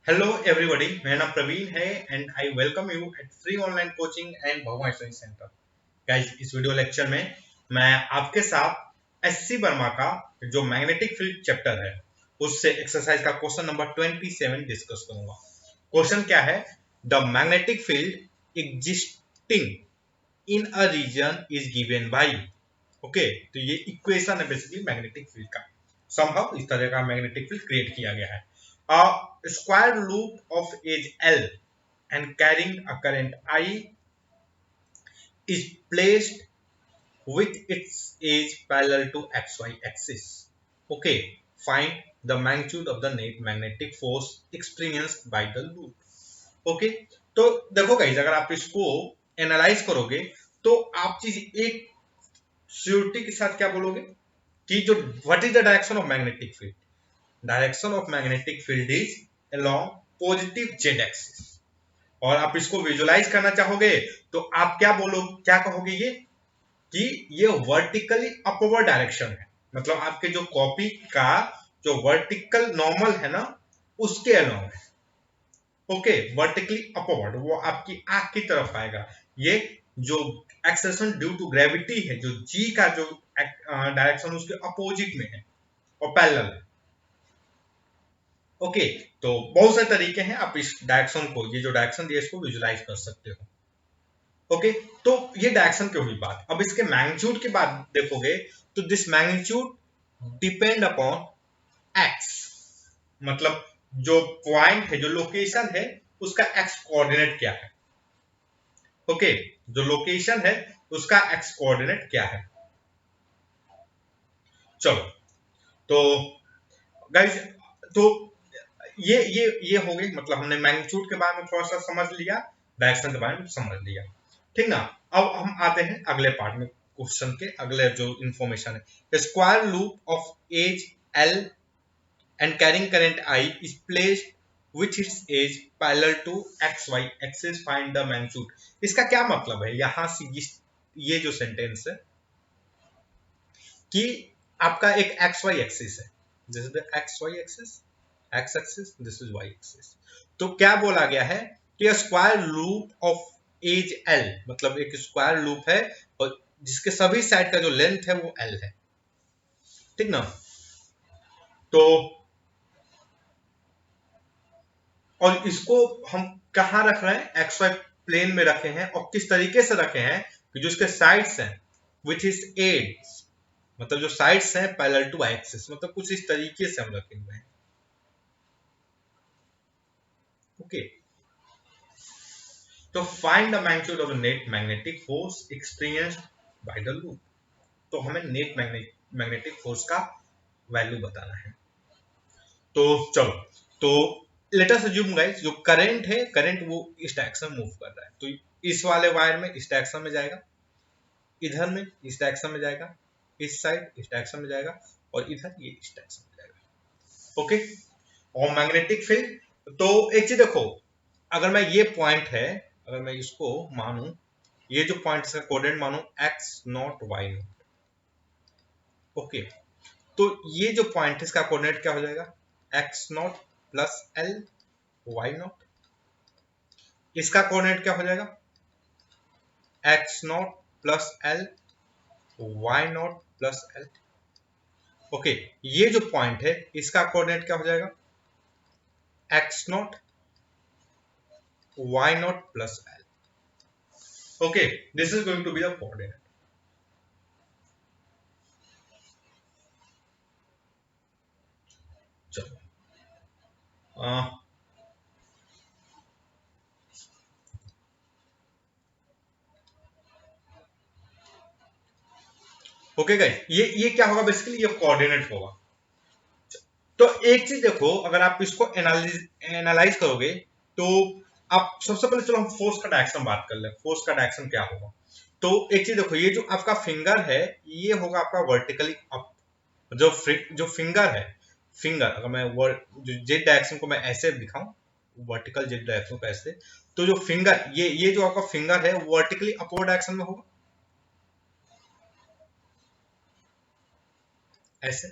Hello everybody, मेरा नाम प्रवीण है and I welcome you at free online coaching and Bhagwan study centre. Guys, इस video lecture में मैं आपके साथ एससी वर्मा का जो मैग्नेटिक फील्ड चैप्टर है उससे एक्सरसाइज का क्वेश्चन नंबर 27 डिस्कस करूंगा। क्वेश्चन क्या है? The magnetic field existing in a region is given by. Okay, तो ये इक्वेशन है बेसिकली मैग्नेटिक फील्ड का। संभव इस तरह का मैग्नेटिक फील्ड क्रिएट किया गया है। A square loop of edge L and carrying a current I is placed with its edge parallel to XY axis. Okay, find the magnitude of the net magnetic force experienced by the loop. Okay, तो देखो guys, अगर आप इसको analyse करोगे तो आप चीज एक श्योरिटी के साथ क्या बोलोगे कि जो what is the direction of magnetic field? Direction of magnetic field is along positive Z axis. और आप इसको विजुलाइज करना चाहोगे तो आप क्या क्या कहोगे ये कि ये वर्टिकली अपवर्ड डायरेक्शन है। मतलब आपके जो कॉपी का जो वर्टिकल नॉर्मल है ना, उसके अलोंग है। ओके, वर्टिकली अपवर्ड वो आपकी आंख की तरफ आएगा। ये जो एक्सेलरेशन ड्यू टू ग्रेविटी है, जो जी का जो डायरेक्शन उसके अपोजिट में है और पैरेलल है। ओके, तो बहुत सारे तरीके हैं, आप इस डायरेक्शन को, ये जो डायरेक्शन दिया इसको विजुलाइज कर सकते हो। ओके, तो ये डायरेक्शन की हुई बात। अब इसके मैग्नीट्यूड की बात देखोगे तो this magnitude depend upon x. मतलब जो पॉइंट है, जो लोकेशन है, उसका एक्स कोऑर्डिनेट क्या है। ओके, जो लोकेशन है उसका एक्स कोऑर्डिनेट क्या है। चलो, तो गाइस, तो ये हो गई। मतलब हमने मैग्नीट्यूड के बारे में थोड़ा सा समझ लिया, डायरेक्शन के बारे में समझ लिया। ठीक ना? अब हम आते हैं अगले पार्ट में। क्वेश्चन के अगले जो इंफॉर्मेशन है, square loop of edge L and carrying current I is placed which its edge parallel to X Y axis, find the magnitude. इसका क्या मतलब है? यहां से ये जो सेंटेंस है कि आपका एक एक्स वाई एक्सिस है, this is the X Y axis, X axis, this is Y axis. तो क्या बोला गया है कि square loop of edge L, मतलब एक स्क्वायर लूप है और जिसके सभी साइड का जो लेंथ है वो एल है। ठीक ना? तो और इसको हम कहां रख रहे हैं? एक्स वाई प्लेन में रखे हैं। और किस तरीके से रखे हैं कि जो इसके साइड्स हैं विच इज एज, मतलब जो साइड्स हैं पैरेलल टू एक्सिस, मतलब कुछ इस तरीके से हम रखे हुए हैं। ओके, तो find the magnitude of the net magnetic force experienced by the loop. तो हमें नेट मैग्नेटिक फोर्स का वैल्यू बताना है। तो चलो, तो लेट अस अज्यूम गाइस, जो करंट है, करंट वो इस डायरेक्शन में मूव कर रहा है। तो इस वाले वायर में इस डायरेक्शन में जाएगा, इधर में इस डायरेक्शन में जाएगा, इस साइड इस डायरेक्शन में जाएगा और इधर ये इस डायरेक्शन में जाएगा। ओके, और मैग्नेटिक फील्ड, तो एक चीज देखो, अगर मैं ये पॉइंट है, अगर मैं इसको मानूं, ये जो पॉइंट इसका कोऑर्डिनेट मानूं x not Y not. Okay, तो ये जो पॉइंट है इसका कोऑर्डिनेट क्या हो जाएगा? X naught plus L Y naught. इसका कोऑर्डिनेट क्या हो जाएगा? X naught plus L Y naught plus L. Okay, ये जो पॉइंट है इसका कोऑर्डिनेट क्या हो जाएगा? X not Y naught plus L. Okay, this is going to be the coordinate. चलो, ओके गाइस, ये क्या होगा? बेसिकली ये कोऑर्डिनेट होगा। तो एक चीज देखो, अगर आप इसको एनालाइज करोगे तो आप सबसे पहले, चलो हम फोर्स का डायरेक्शन बात कर ले। फोर्स का डायरेक्शन क्या होगा? तो एक चीज देखो, ये जो आपका फिंगर है ये होगा आपका वर्टिकली अप। जो फिंगर है, फिंगर अगर मैं जो जेड डायरेक्शन को मैं ऐसे दिखाऊं, वर्टिकल जेड डायरेक्शन को ऐसे, तो जो फिंगर, ये जो आपका फिंगर है वर्टिकली अपवर्ड डायरेक्शन में होगा, ऐसे।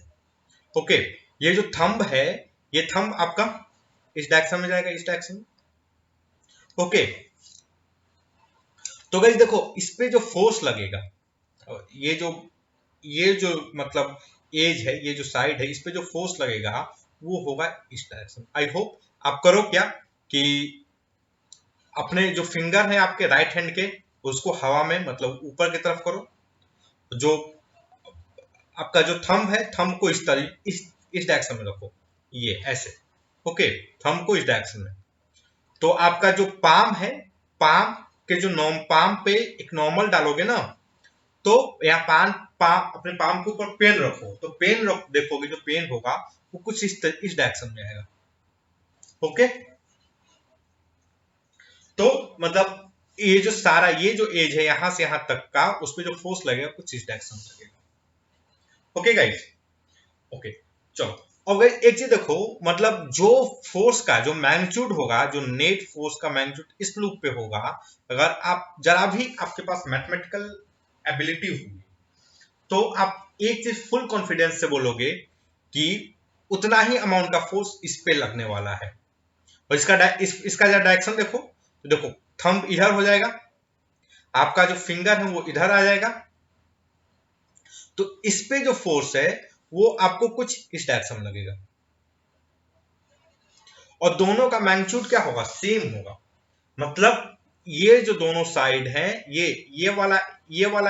ओके, ये जो थंब है, ये थंब आपका इस डायरेक्शन में जाएगा, इस डायरेक्शन में। ओके, तो गाइस देखो इस पे जो फोर्स लगेगा, ये जो मतलब एज है, ये जो साइड है, इस पे जो फोर्स लगेगा वो होगा इस डायरेक्शन। आई होप आप करो क्या कि अपने जो फिंगर है आपके राइट हैंड के, उसको हवा में मतलब ऊपर की तरफ करो। जो आपका जो थंब है, थंब को इस तरह इस डायरेक्शन में रखो, ये ऐसे। ओके, थंब को इस डायरेक्शन में। तो आपका जो पाम है, पाम के जो पाम पे एक नॉर्मल डालोगे ना, तो यहाँ अपने पाम के ऊपर पेन रखो, तो पेन देखोगे जो पेन होगा वो कुछ इस डायरेक्शन में आएगा। ओके, तो मतलब ये जो सारा ये जो एज है यहां से यहां तक का, उस पर जो फोर्स लगेगा कुछ इस डायरेक्शन में लगेगा। ओके गाइस, ओके, चलो अब गाइस एक चीज देखो, मतलब जो फोर्स का जो मैग्नीट्यूड होगा, जो नेट फोर्स का मैग्नीट्यूड इस लूप पे होगा, अगर आप जरा भी आपके पास मैथमेटिकल एबिलिटी होगी, तो आप एक चीज फुल कॉन्फिडेंस से बोलोगे कि उतना ही अमाउंट का फोर्स इस पे लगने वाला है। और इसका डायरेक्शन देखो, तो देखो थंब इधर हो जाएगा, आपका जो फिंगर है वो इधर आ जाएगा, तो इस पे जो फोर्स है वो आपको कुछ इस डायरेक्शन में लगेगा, और दोनों का मैग्नीट्यूड क्या होगा, सेम होगा। मतलब ये जो दोनों साइड है, ये वाला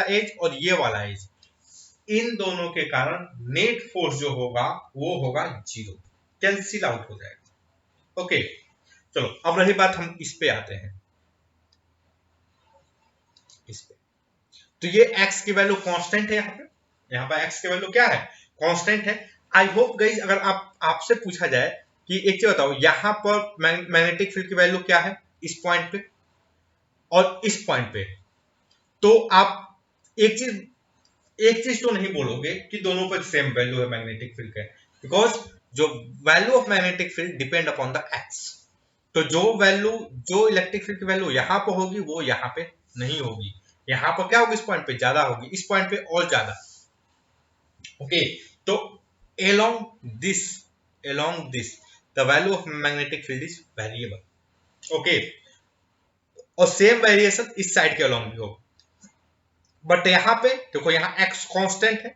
एज और ये वाला एज, इन दोनों के कारण नेट फोर्स जो होगा वो होगा 0, कैंसिल आउट हो जाएगा। ओके, चलो अब रही बात, हम इस पे आते हैं, इस पे। तो ये x की वैल्यू कांस्टेंट है, यहाँ पे x की वैल्यू क्या है, कांस्टेंट है। आई होप गाइस अगर आपसे पूछा जाए कि एक चीज बताओ, यहाँ पर मैग्नेटिक फील्ड की वैल्यू क्या है इस पॉइंट पे और इस पॉइंट पे, तो आप एक चीज तो नहीं बोलोगे कि दोनों पर सेम वैल्यू है मैग्नेटिक फील्ड का, बिकॉज जो value of magnetic field depend upon the x. तो जो इलेक्ट्रिक फील्ड की वैल्यू यहाँ पर होगी वो यहाँ पे नहीं होगी, यहाँ पर क्या होगी, इस पॉइंट पे ज्यादा होगी, इस पॉइंट पे और ज्यादा। ओके, तो along this along this the value of magnetic field is variable। Okay, और सेम वेरिएशन इस साइड के along भी होगा, बट यहाँ पे देखो यहाँ x कांस्टेंट है,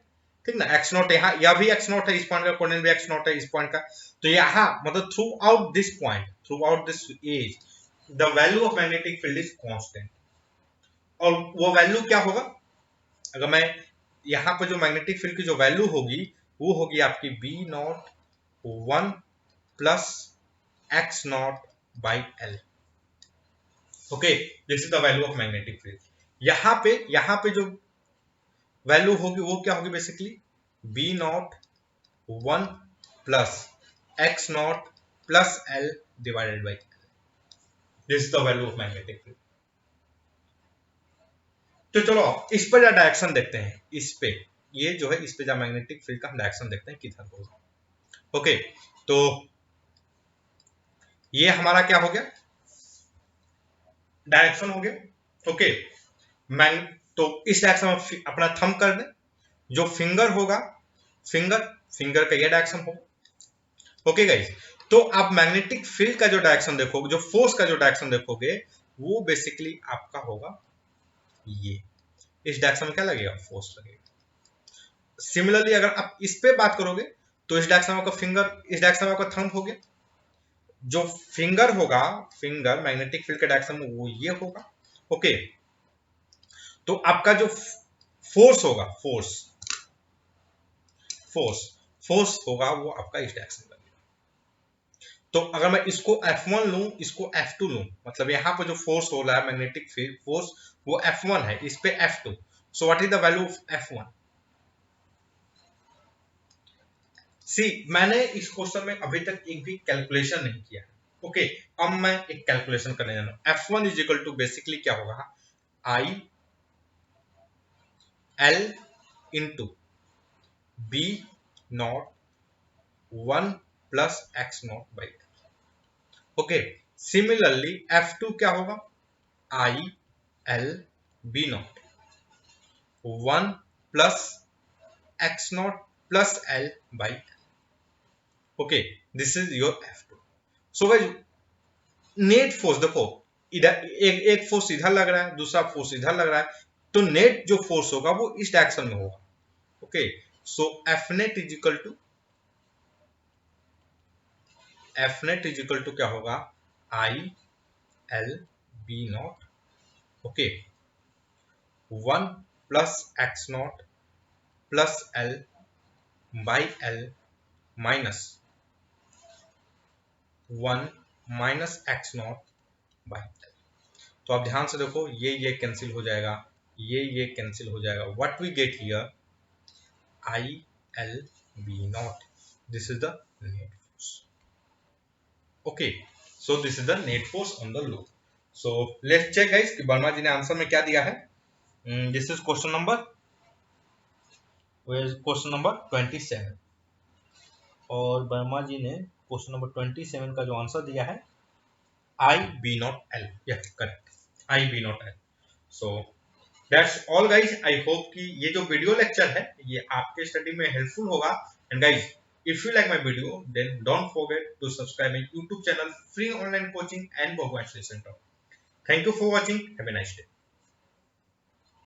ठीक ना, x नॉट, यहाँ यह भी x नॉट है, इस पॉइंट का कोऑर्डिनेट भी x नॉट है, इस पॉइंट का। तो यहाँ मतलब throughout this edge the value of magnetic field is constant. और वो वैल्यू क्या होगा, अगर मैं यहाँ पर जो मैग्नेटिक फील्ड की जो वैल्यू होगी वो होगी आपकी B naught 1 plus x naught by L. Okay, this is the value of magnetic field. यहाँ पे जो वैल्यू होगी वो क्या होगी, basically B naught 1 plus x naught plus L divided by, this is the value of magnetic field. तो चलो इस पर जा डायरेक्शन देखते हैं, इस पे ये जो है, इस पे जा मैग्नेटिक फील्ड का हम डायरेक्शन देखते हैं किधर होगा। ओके, तो ये हमारा क्या हो गया, डायरेक्शन हो गया। ओके, मैग तो इस डायरेक्शन में अपना थंब कर दें, जो फिंगर होगा, फिंगर का ये डायरेक्शन होगा। ओके गाइस, तो आप मैग्नेटिक फील्ड का जो डायरेक्शन देखोगे, जो फोर्स का जो डायरेक्शन देखोगे, वो बेसिकली आपका होगा ये, इस डायरेक्शन में क्या लगेगा, फोर्स लगेगा। सिमिलरली अगर आप इस पे बात करोगे, तो इस डायरेक्शन में आपका फिंगर, इस डायरेक्शन में आपका थंब हो गया, जो फिंगर होगा, फिंगर मैग्नेटिक फील्ड के डायरेक्शन में वो ये होगा। ओके, तो आपका जो फोर्स होगा, फोर्स होगा वो आपका इस डायरेक्शन में लगेगा। तो अगर मैं इसको F1 लूं, इसको F2 लूं, मतलब यहां पर जो फोर्स हो रहा है मैग्नेटिक फील्ड फोर्स, वो F1 है, इस पे F2। So what is the value of F1? सी, मैंने इस क्वेश्चन में अभी तक एक भी कैलकुलेशन नहीं किया है। ओके, अब मैं एक कैलकुलेशन करने जा रहा हूं। F1 is equal to basically क्या होगा, I L into B naught 1 plus x naught by. Okay, similarly F2 क्या होगा, I L B naught 1 plus x naught plus L by. Okay, this is your F2। So guys net force देखो, इधर एक force इधर लग रहा है, दूसरा फोर्स इधर लग रहा है, तो नेट जो फोर्स होगा वो इस डायरेक्शन में होगा। Okay, so F net is equal to क्या होगा, I L B naught, okay, 1 + x0 + L by L minus 1 - x0 by L। तो आप ध्यान से देखो, ये कैंसिल हो जाएगा, ये कैंसिल हो जाएगा। What we get here, I L B naught, this is the net force. Okay, so this is the net force on the loop. So let's check guys कि वर्मा जी ने आंसर में क्या दिया है। दिस इज क्वेश्चन नंबर 27, और वर्मा जी ने question number 27 का जो आंसर दिया है I B not L, yes correct, I B not L. So that's all guys. I hope कि ये जो वीडियो लेक्चर है ये आपके स्टडी में हेल्पफुल होगा। And guys, if you like my video, then don't forget to subscribe my YouTube channel, Free Online Coaching and Bhagwan Center. Thank you for watching. Have a nice day.